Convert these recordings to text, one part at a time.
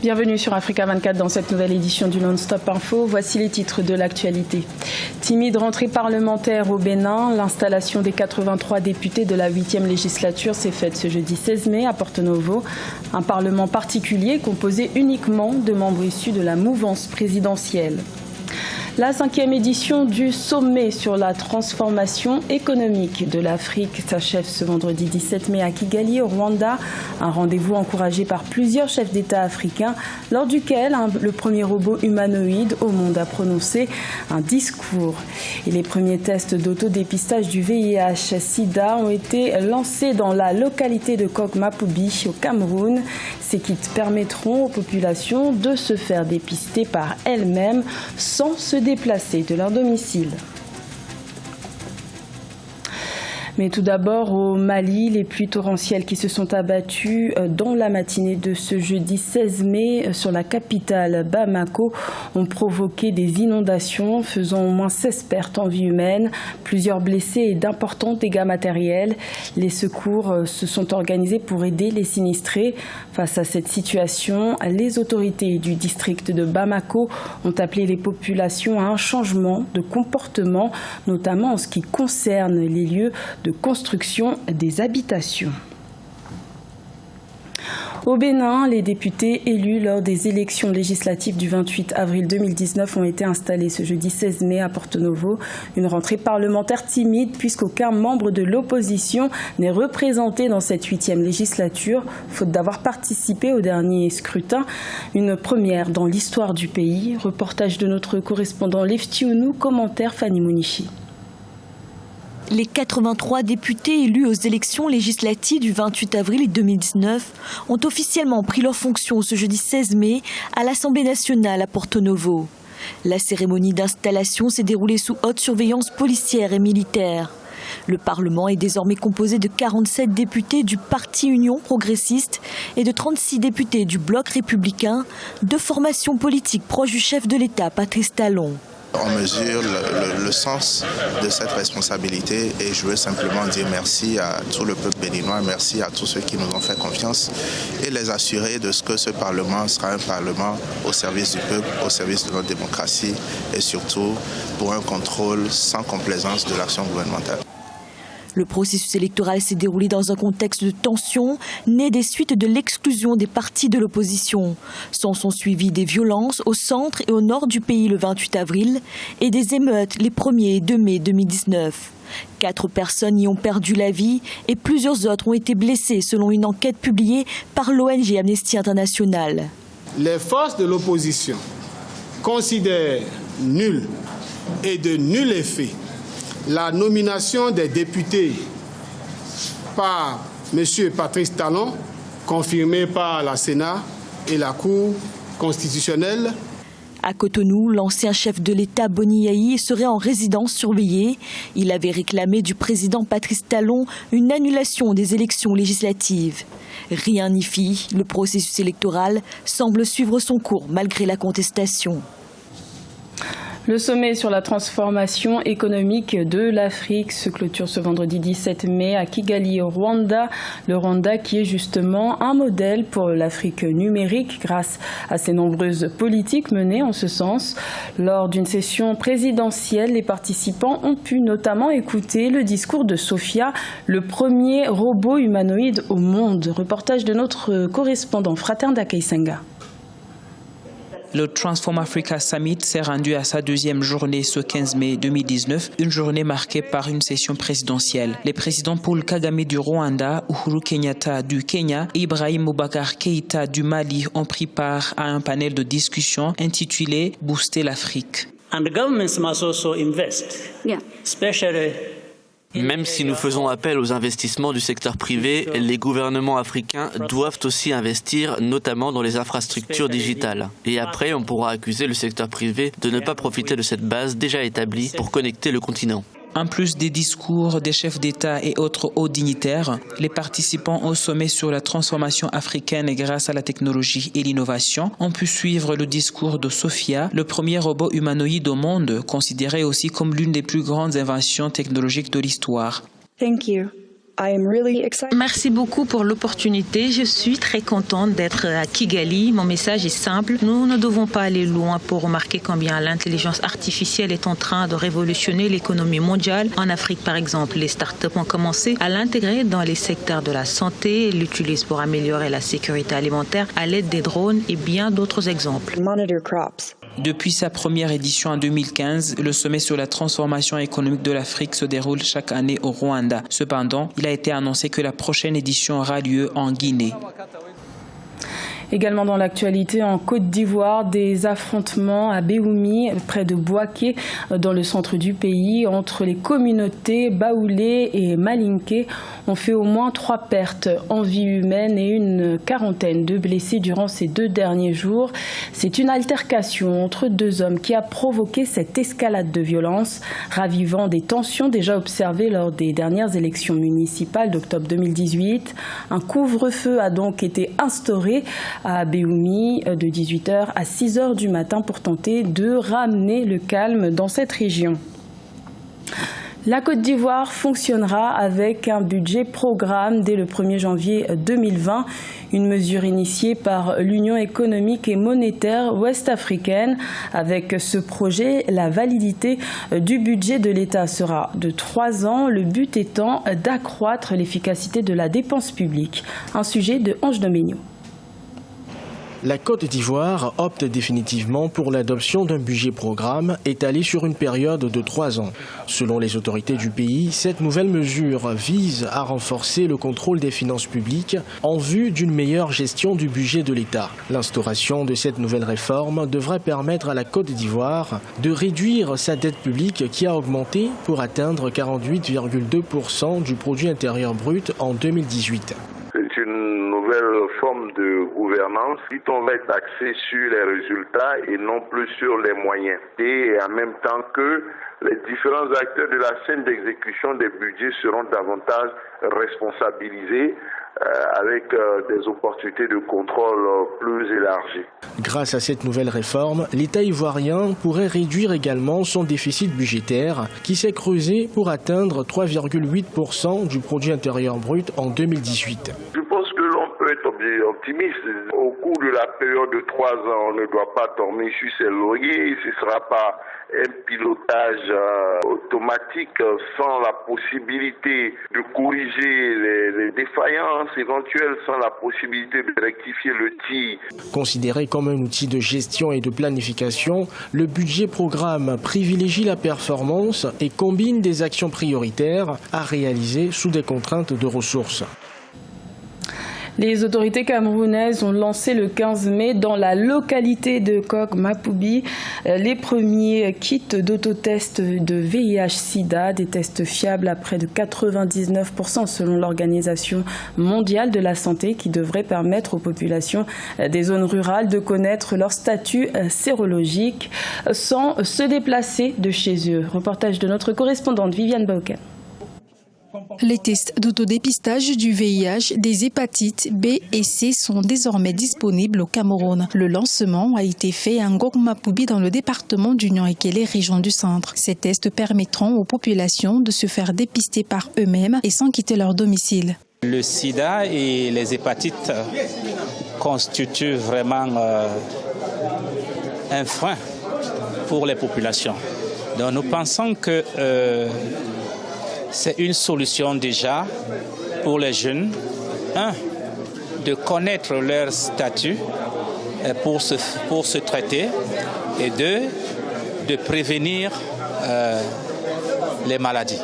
Bienvenue sur Africa 24 dans cette nouvelle édition du Non-Stop Info. Voici les titres de l'actualité. Timide rentrée parlementaire au Bénin, l'installation des 83 députés de la 8e législature s'est faite ce jeudi 16 mai à Porto Novo. Un parlement particulier composé uniquement de membres issus de la mouvance présidentielle. La 5e édition du sommet sur la transformation économique de l'Afrique s'achève ce vendredi 17 mai à Kigali, au Rwanda. Un rendez-vous encouragé par plusieurs chefs d'État africains, lors duquel le premier robot humanoïde au monde a prononcé un discours. Et les premiers tests d'autodépistage du VIH-Sida ont été lancés dans la localité de Kok-Mapubi, au Cameroun. Ces kits permettront aux populations de se faire dépister par elles-mêmes sans se déplacer de leur domicile. Mais tout d'abord, au Mali, les pluies torrentielles qui se sont abattues dans la matinée de ce jeudi 16 mai sur la capitale Bamako ont provoqué des inondations, faisant au moins 16 pertes en vie humaine, plusieurs blessés et d'importants dégâts matériels. Les secours se sont organisés pour aider les sinistrés. Face à cette situation, les autorités du district de Bamako ont appelé les populations à un changement de comportement, notamment en ce qui concerne les lieux de construction des habitations. Au Bénin, les députés élus lors des élections législatives du 28 avril 2019 ont été installés ce jeudi 16 mai à Porto Novo. Une rentrée parlementaire timide puisqu'aucun membre de l'opposition n'est représenté dans cette 8e législature, faute d'avoir participé au dernier scrutin. Une première dans l'histoire du pays. Reportage de notre correspondant Leftiounou, commentaire Fanny Mounichi. Les 83 députés élus aux élections législatives du 28 avril 2019 ont officiellement pris leurs fonctions ce jeudi 16 mai à l'Assemblée nationale à Porto Novo. La cérémonie d'installation s'est déroulée sous haute surveillance policière et militaire. Le Parlement est désormais composé de 47 députés du Parti Union progressiste et de 36 députés du Bloc républicain, deux formations politiques proches du chef de l'État, Patrice Talon. On mesure le sens de cette responsabilité et je veux simplement dire merci à tout le peuple béninois, merci à tous ceux qui nous ont fait confiance et les assurer de ce que ce Parlement sera un Parlement au service du peuple, au service de notre démocratie et surtout pour un contrôle sans complaisance de l'action gouvernementale. Le processus électoral s'est déroulé dans un contexte de tension, né des suites de l'exclusion des partis de l'opposition. S'en sont suivis des violences au centre et au nord du pays le 28 avril et des émeutes les 1er et 2 mai 2019. 4 personnes y ont perdu la vie et plusieurs autres ont été blessées selon une enquête publiée par l'ONG Amnesty International. Les forces de l'opposition considèrent nul et de nul effet la nomination des députés par M. Patrice Talon, confirmée par la Sénat et la Cour constitutionnelle. À Cotonou, l'ancien chef de l'État Boni Yayi serait en résidence surveillée. Il avait réclamé du président Patrice Talon une annulation des élections législatives. Rien n'y fit. Le processus électoral semble suivre son cours malgré la contestation. Le sommet sur la transformation économique de l'Afrique se clôture ce vendredi 17 mai à Kigali, au Rwanda. Le Rwanda qui est justement un modèle pour l'Afrique numérique grâce à ses nombreuses politiques menées en ce sens. Lors d'une session présidentielle, les participants ont pu notamment écouter le discours de Sophia, le premier robot humanoïde au monde. Reportage de notre correspondant Frater Ndakaisenga. Le Transform Africa Summit s'est rendu à sa 2e journée ce 15 mai 2019, une journée marquée par une session présidentielle. Les présidents Paul Kagame du Rwanda, Uhuru Kenyatta du Kenya et Ibrahim Boubacar Keïta du Mali ont pris part à un panel de discussion intitulé « Booster l'Afrique ». Même si nous faisons appel aux investissements du secteur privé, les gouvernements africains doivent aussi investir, notamment dans les infrastructures digitales. Et après, on pourra accuser le secteur privé de ne pas profiter de cette base déjà établie pour connecter le continent. En plus des discours des chefs d'État et autres hauts dignitaires, les participants au sommet sur la transformation africaine grâce à la technologie et l'innovation ont pu suivre le discours de Sophia, le premier robot humanoïde au monde, considéré aussi comme l'une des plus grandes inventions technologiques de l'histoire. Merci beaucoup pour l'opportunité. Je suis très contente d'être à Kigali. Mon message est simple. Nous ne devons pas aller loin pour remarquer combien l'intelligence artificielle est en train de révolutionner l'économie mondiale. En Afrique, par exemple, les startups ont commencé à l'intégrer dans les secteurs de la santé, l'utilisent pour améliorer la sécurité alimentaire à l'aide des drones et bien d'autres exemples. Depuis sa première édition en 2015, le sommet sur la transformation économique de l'Afrique se déroule chaque année au Rwanda. Cependant, il a été annoncé que la prochaine édition aura lieu en Guinée. Également dans l'actualité, en Côte d'Ivoire, des affrontements à Béoumi, près de Bouaké, dans le centre du pays, entre les communautés Baoulé et Malinké, ont fait au moins 3 pertes en vie humaine et une quarantaine de blessés durant ces 2 derniers jours. C'est une altercation entre 2 hommes qui a provoqué cette escalade de violence, ravivant des tensions déjà observées lors des dernières élections municipales d'octobre 2018. Un couvre-feu a donc été instauré à Béoumi de 18h à 6h du matin pour tenter de ramener le calme dans cette région. La Côte d'Ivoire fonctionnera avec un budget programme dès le 1er janvier 2020, une mesure initiée par l'Union économique et monétaire ouest-africaine. Avec ce projet, la validité du budget de l'État sera de 3 ans, le but étant d'accroître l'efficacité de la dépense publique. Un sujet de Ange Doménio. La Côte d'Ivoire opte définitivement pour l'adoption d'un budget programme étalé sur une période de 3 ans. Selon les autorités du pays, cette nouvelle mesure vise à renforcer le contrôle des finances publiques en vue d'une meilleure gestion du budget de l'État. L'instauration de cette nouvelle réforme devrait permettre à la Côte d'Ivoire de réduire sa dette publique qui a augmenté pour atteindre 48,2% du produit intérieur brut en 2018. C'est une nouvelle forme de gouvernance qui va être axée sur les résultats et non plus sur les moyens. Et en même temps que les différents acteurs de la chaîne d'exécution des budgets seront davantage responsabilisés avec des opportunités de contrôle plus élargies. Grâce à cette nouvelle réforme, l'État ivoirien pourrait réduire également son déficit budgétaire qui s'est creusé pour atteindre 3,8% du produit intérieur brut en 2018. Je pense que l'on peut être optimiste. Au cours de la période de 3 ans, on ne doit pas dormir sur ses lauriers. Ce ne sera pas un pilotage automatique sans la possibilité de corriger les défaillances éventuelles, sans la possibilité de rectifier le tir. Considéré comme un outil de gestion et de planification, le budget programme privilégie la performance et combine des actions prioritaires à réaliser sous des contraintes de ressources. Les autorités camerounaises ont lancé le 15 mai dans la localité de Kok-Mapoubi les premiers kits d'autotest de VIH-Sida, des tests fiables à près de 99% selon l'Organisation mondiale de la santé qui devraient permettre aux populations des zones rurales de connaître leur statut sérologique sans se déplacer de chez eux. Reportage de notre correspondante Viviane Bauken. Les tests d'autodépistage du VIH, des hépatites B et C sont désormais disponibles au Cameroun. Le lancement a été fait à Ngok-Mapoubi dans le département du Nion-Ekele, région du centre. Ces tests permettront aux populations de se faire dépister par eux-mêmes et sans quitter leur domicile. Le sida et les hépatites constituent vraiment un frein pour les populations. Donc nous pensons que c'est une solution déjà pour les jeunes, de connaître leur statut pour se traiter et de prévenir les maladies.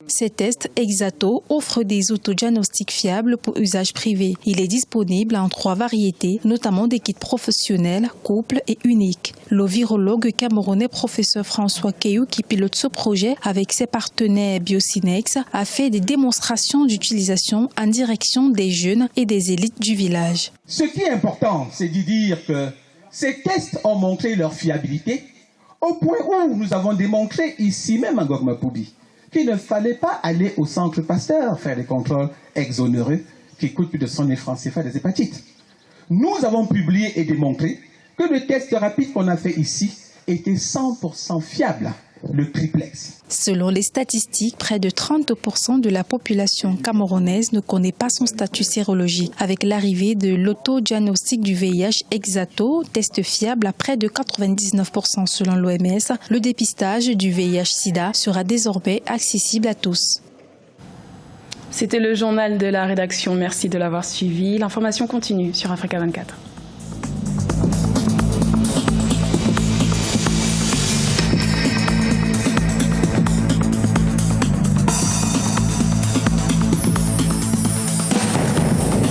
Ces tests Exato offrent des autodiagnostics fiables pour usage privé. Il est disponible en 3 variétés, notamment des kits professionnels, couples et uniques. Le virologue camerounais professeur François Keyou, qui pilote ce projet avec ses partenaires Biocinex, a fait des démonstrations d'utilisation en direction des jeunes et des élites du village. Ce qui est important, c'est de dire que ces tests ont montré leur fiabilité au point où nous avons démontré ici même à Ngok-Mapoubi qu'il ne fallait pas aller au centre Pasteur faire des contrôles exonéreux qui coûtent plus de 100 000 francs CFA des hépatites. Nous avons publié et démontré que le test rapide qu'on a fait ici était 100% fiable le triplex. Selon les statistiques, près de 30% de la population camerounaise ne connaît pas son statut sérologique. Avec l'arrivée de l'autodiagnostic du VIH Exato, test fiable à près de 99% selon l'OMS, le dépistage du VIH-Sida sera désormais accessible à tous. C'était le journal de la rédaction. Merci de l'avoir suivi. L'information continue sur Africa 24.